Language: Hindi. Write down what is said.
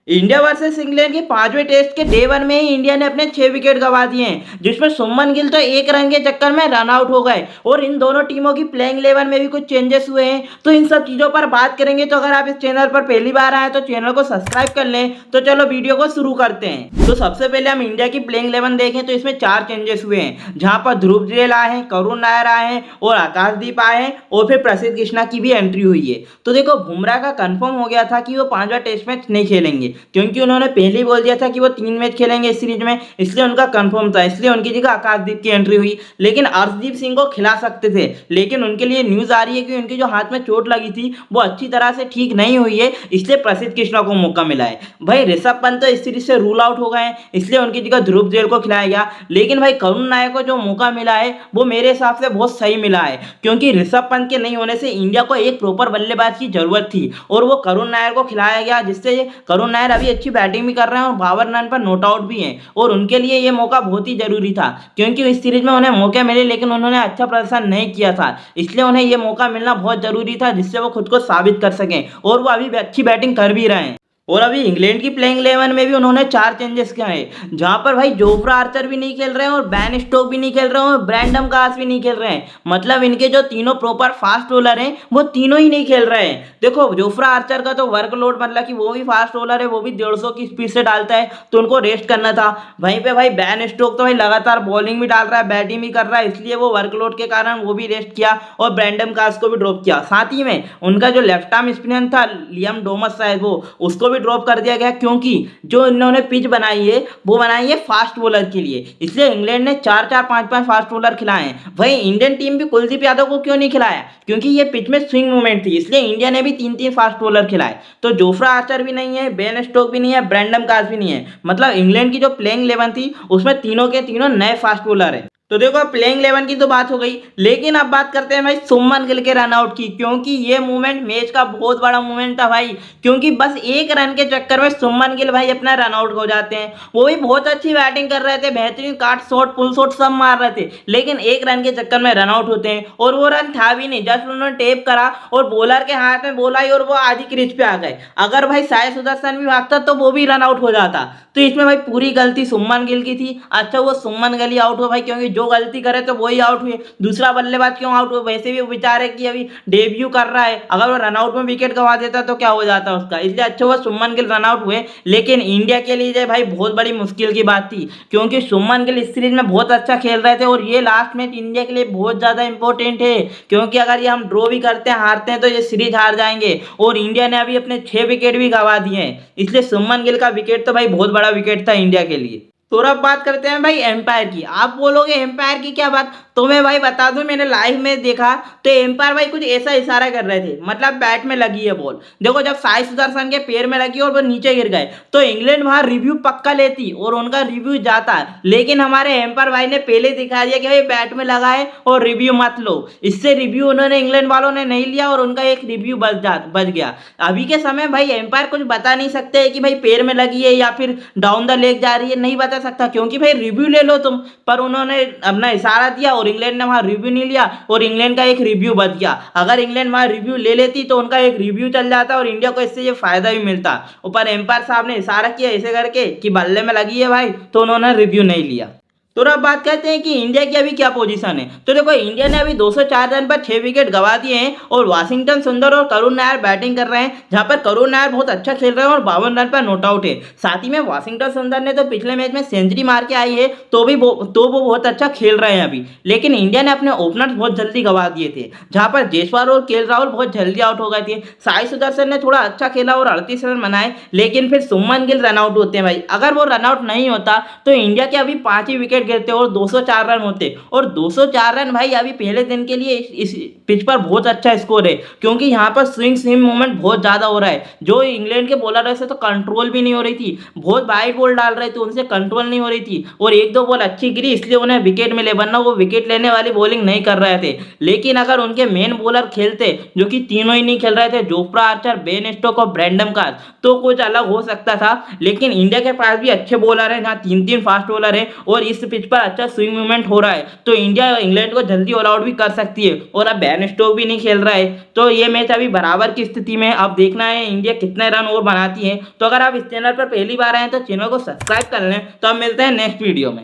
इंडिया वर्सेस इंग्लैंड के पांचवें टेस्ट के डे वन में ही इंडिया ने अपने 6 विकेट गंवा दिए हैं, जिसमें सुमन गिल तो एक रन के चक्कर में रन आउट हो गए और इन दोनों टीमों की प्लेइंग 11 में भी कुछ चेंजेस हुए हैं। तो इन सब चीजों पर बात करेंगे। तो अगर आप इस चैनल पर पहली बार आए तो चैनल को सब्सक्राइब कर लें। तो चलो वीडियो को शुरू करते हैं। तो सबसे पहले हम इंडिया की प्लेइंग 11 देखें तो इसमें 4 चेंजेस हुए हैं, जहां पर ध्रुव जुरैल आए हैं, करुण नायर आए हैं और आकाशदीप आए हैं और फिर प्रसिद्ध कृष्णा की भी एंट्री हुई है। तो देखो, बुमराह का कंफर्म हो गया था कि वो 5वां टेस्ट मैच नहीं खेलेंगे, क्योंकि उन्होंने पहले ही बोल दिया था कि वो 3 मैच खेलेंगे इस सीरीज में, इसलिए उनका कंफर्म था। इसलिए उनकी जगह आकाशदीप की एंट्री हुई। लेकिन अर्शदीप सिंह को खिला सकते थे, लेकिन उनके लिए न्यूज आ रही है कि उनकी जो हाथ में चोट लगी थी वो अच्छी तरह से ठीक नहीं हुई है, इसलिए प्रसिद्ध कृष्णा को मौका मिला है। भाई ऋषभ पंत तो इस सीरीज से रूल आउट हो गए हैं, इसलिए उनकी जगह ध्रुव जुरैल को खिलाया गया। लेकिन भाई करुण नायर को जो मौका मिला है वो मेरे हिसाब से बहुत सही मिला है, क्योंकि ऋषभ पंत के नहीं होने से इंडिया को एक प्रॉपर बल्लेबाज की जरूरत थी और वो करुण नायर को खिलाया गया, जिससे करुण नायर अभी अच्छी बैटिंग भी कर रहे हैं और 52 रन पर नॉट आउट भी हैं और उनके लिए ये मौका बहुत ही जरूरी था, क्योंकि इस सीरीज में उन्हें मौके मिले लेकिन उन्होंने अच्छा प्रदर्शन नहीं किया था। इसलिए उन्हें ये मौका मिलना बहुत जरूरी था, जिससे वो खुद को साबित कर सकें और वो अभी अच्छी बैटिंग कर भी रहे हैं। और अभी इंग्लैंड की प्लेइंग 11 में भी उन्होंने 4 चेंजेस किए हैं, जहां पर भाई जोफ्रा आर्चर भी नहीं खेल रहे हैं और बैन स्टोक भी नहीं खेल रहे हैं और ब्रैंडम कास भी नहीं खेल रहे हैं। मतलब इनके जो तीनों प्रॉपर फास्ट बॉलर हैं वो तीनों ही नहीं खेल रहे हैं। देखो, जोफ्रा आर्चर का तो वर्कलोड, मतलब कि वो भी फास्ट बॉलर है, वो भी 150 की स्पीड से डालता है, तो उनको रेस्ट करना था। वहीं पे भाई बैन स्टोक तो भाई लगातार बॉलिंग भी डाल रहा है, बैटिंग भी कर रहा है, इसलिए वो वर्कलोड के कारण वो भी रेस्ट किया और ब्रैंडम कास को भी ड्रॉप किया। साथ ही में उनका जो लेफ्ट आर्म स्पिनर था लियाम डोमस शायद, वो उसको भी ड्रॉप कर दिया गया, क्योंकि जो इन्होंने पिच बनाई है वो बनाई है फास्ट बॉलर के लिए। इसलिए इंग्लैंड ने 4-4 5-5 फास्ट बॉलर खिलाए हैं। वहीं इंडियन टीम भी कुलदीप यादव को क्यों नहीं खिलाया, क्योंकि ये पिच में स्विंग मूवमेंट थी, इसलिए इंडिया ने भी 3-3 फास्ट बॉलर खिलाए। तो जोफ्रा आर्चर भी नहीं है, बेन स्टोक भी नहीं है, ब्रैंडम कास भी नहीं है। मतलब इंग्लैंड की जो प्लेइंग 11 थी उसमें तीनों के तीनों नए फास्ट बॉलर है। तो देखो, प्लेइंग 11 की तो बात हो गई, लेकिन अब बात करते हैं भाई सुमन गिल के रनआउट की, क्योंकि ये मूवमेंट मैच का बहुत बड़ा मूवमेंट था भाई। क्योंकि बस एक रन के चक्कर में सुमन गिल भाई अपना रनआउट हो जाते हैं। वो भी बहुत अच्छी बैटिंग कर रहे थे, बेहतरीन काट शॉट, पुल शॉट सब मार रहे थे, लेकिन एक रन के चक्कर में रनआउट होते हैं। और वो रन था भी नहीं, जस्ट उन्होंने टेप करा और बॉलर के हाथ में बॉल आई और वो आधी क्रीज पे आ गए। अगर भाई साई सुदर्शन भी भागता तो वो भी रन आउट हो जाता। तो इसमें भाई पूरी गलती सुमन गिल की थी। अच्छा, वो सुमन गिल ही आउट हुआ भाई, क्योंकि जो गलती करे तो वही आउट हुए, दूसरा बल्लेबाज क्यों आउट हुआ? वैसे भी वो बेचारे की अभी डेब्यू कर रहा है, अगर वो रनआउट में विकेट गंवा देता तो क्या हो जाता उसका। इसलिए अच्छा वो सुमन गिल रनआउट हुए, लेकिन इंडिया के लिए भाई बहुत बड़ी मुश्किल की बात थी, क्योंकि सुमन गिल इस सीरीज में बहुत अच्छा खेल रहे थे और ये लास्ट मैच इंडिया के लिए बहुत ज्यादा इंपॉर्टेंट है, क्योंकि अगर ये हम ड्रॉ भी करते हैं, हारते हैं, तो ये सीरीज हार जाएंगे और इंडिया ने अभी अपने 6 विकेट भी गंवा दिए हैं। इसलिए सुमन गिल का विकेट तो भाई बहुत बड़ा विकेट था इंडिया के लिए। तो अब बात करते हैं भाई एम्पायर की। आप बोलोगे एम्पायर की क्या बात, तो मैं भाई बता दूं, मैंने लाइव में देखा तो एम्पायर भाई कुछ ऐसा इशारा कर रहे थे, मतलब बैट में लगी है बॉल। देखो, जब साई सुदर्शन के पैर में लगी और वो नीचे गिर गए तो इंग्लैंड वहां रिव्यू पक्का लेती और उनका रिव्यू जाता, लेकिन हमारे एम्पायर भाई ने पहले दिखा दिया कि भाई बैट में लगा है और रिव्यू मत लो। इससे रिव्यू उन्होंने इंग्लैंड वालों ने नहीं लिया और उनका एक रिव्यू बच गया। अभी के समय भाई एम्पायर कुछ बता नहीं सकते है कि भाई पैर में लगी है या फिर डाउन द लेग जा रही है, नहीं बता सकता, क्योंकि भाई रिव्यू ले लो तुम। पर उन्होंने अपना इशारा दिया और इंग्लैंड ने वहां रिव्यू नहीं लिया और इंग्लैंड का एक रिव्यू बच गया। अगर इंग्लैंड वहां रिव्यू ले लेती तो उनका एक रिव्यू चल जाता और इंडिया को इससे ये फायदा भी मिलता। ऊपर एम्पायर साहब ने इशारा किया ऐसे करके कि बल्ले में लगी है भाई, तो उन्होंने रिव्यू नहीं लिया। तो अब बात करते हैं कि इंडिया की अभी क्या पोजीशन है। तो देखो, इंडिया ने अभी 204 रन पर 6 विकेट गंवा दिए हैं और वाशिंगटन सुंदर और करुण नायर बैटिंग कर रहे हैं, जहां पर करुण नायर बहुत अच्छा खेल रहे हैं और 52 रन पर नॉट आउट है। साथ ही में वाशिंगटन सुंदर ने तो पिछले मैच में सेंचुरी मार के आई है, तो वो बहुत अच्छा खेल रहे हैं अभी। लेकिन इंडिया ने अपने ओपनर्स बहुत जल्दी गंवा दिए थे, जहां पर जयसवाल और केएल राहुल बहुत जल्दी आउट हो गए थे। साई सुदर्शन ने थोड़ा अच्छा खेला और 38 रन बनाए, लेकिन फिर सुमन गिल रनआउट होते हैं भाई। अगर वो रनआउट नहीं होता तो इंडिया के अभी 5 ही विकेट गिरते और 204 रन होते, और 204 रन भाई अभी पहले दिन के लिए इस पिच पर बहुत अच्छा स्कोर है, क्योंकि यहाँ पर स्विंग मूवमेंट बहुत ज्यादा हो रहा है। जो इंग्लैंड के बॉलर से तो कंट्रोल भी नहीं हो रही थी, बहुत वाइड बॉल डाल रहे थे, उनसे कंट्रोल नहीं हो रही थी और एक दो बॉल अच्छी गिरी इसलिए उन्हें विकेट मिले, वरना वो विकेट लेने वाली बॉलिंग नहीं कर रहे थे। लेकिन अगर उनके मेन बॉलर खेलते, जो कि तीनों ही नहीं खेल रहे थे, जोफ्रा आर्चर, बेन स्टोक और ब्रैंडम कास, तो कुछ अलग हो सकता था। लेकिन इंडिया के पास भी अच्छे बॉलर हैं, जहाँ 3-3 फास्ट बॉलर हैं और इस पिच पर अच्छा स्विंग मूवमेंट हो रहा है तो इंडिया इंग्लैंड को जल्दी ऑल आउट भी कर सकती है। और अब बेन स्टोक्स भी नहीं खेल रहा है तो ये मैच अभी बराबर की स्थिति में है। अब देखना है इंडिया कितने रन और बनाती है। तो अगर आप इस चैनल पर पहली बार आए हैं तो चैनल को सब्सक्राइब कर लें। तो अब मिलते हैं नेक्स्ट वीडियो में।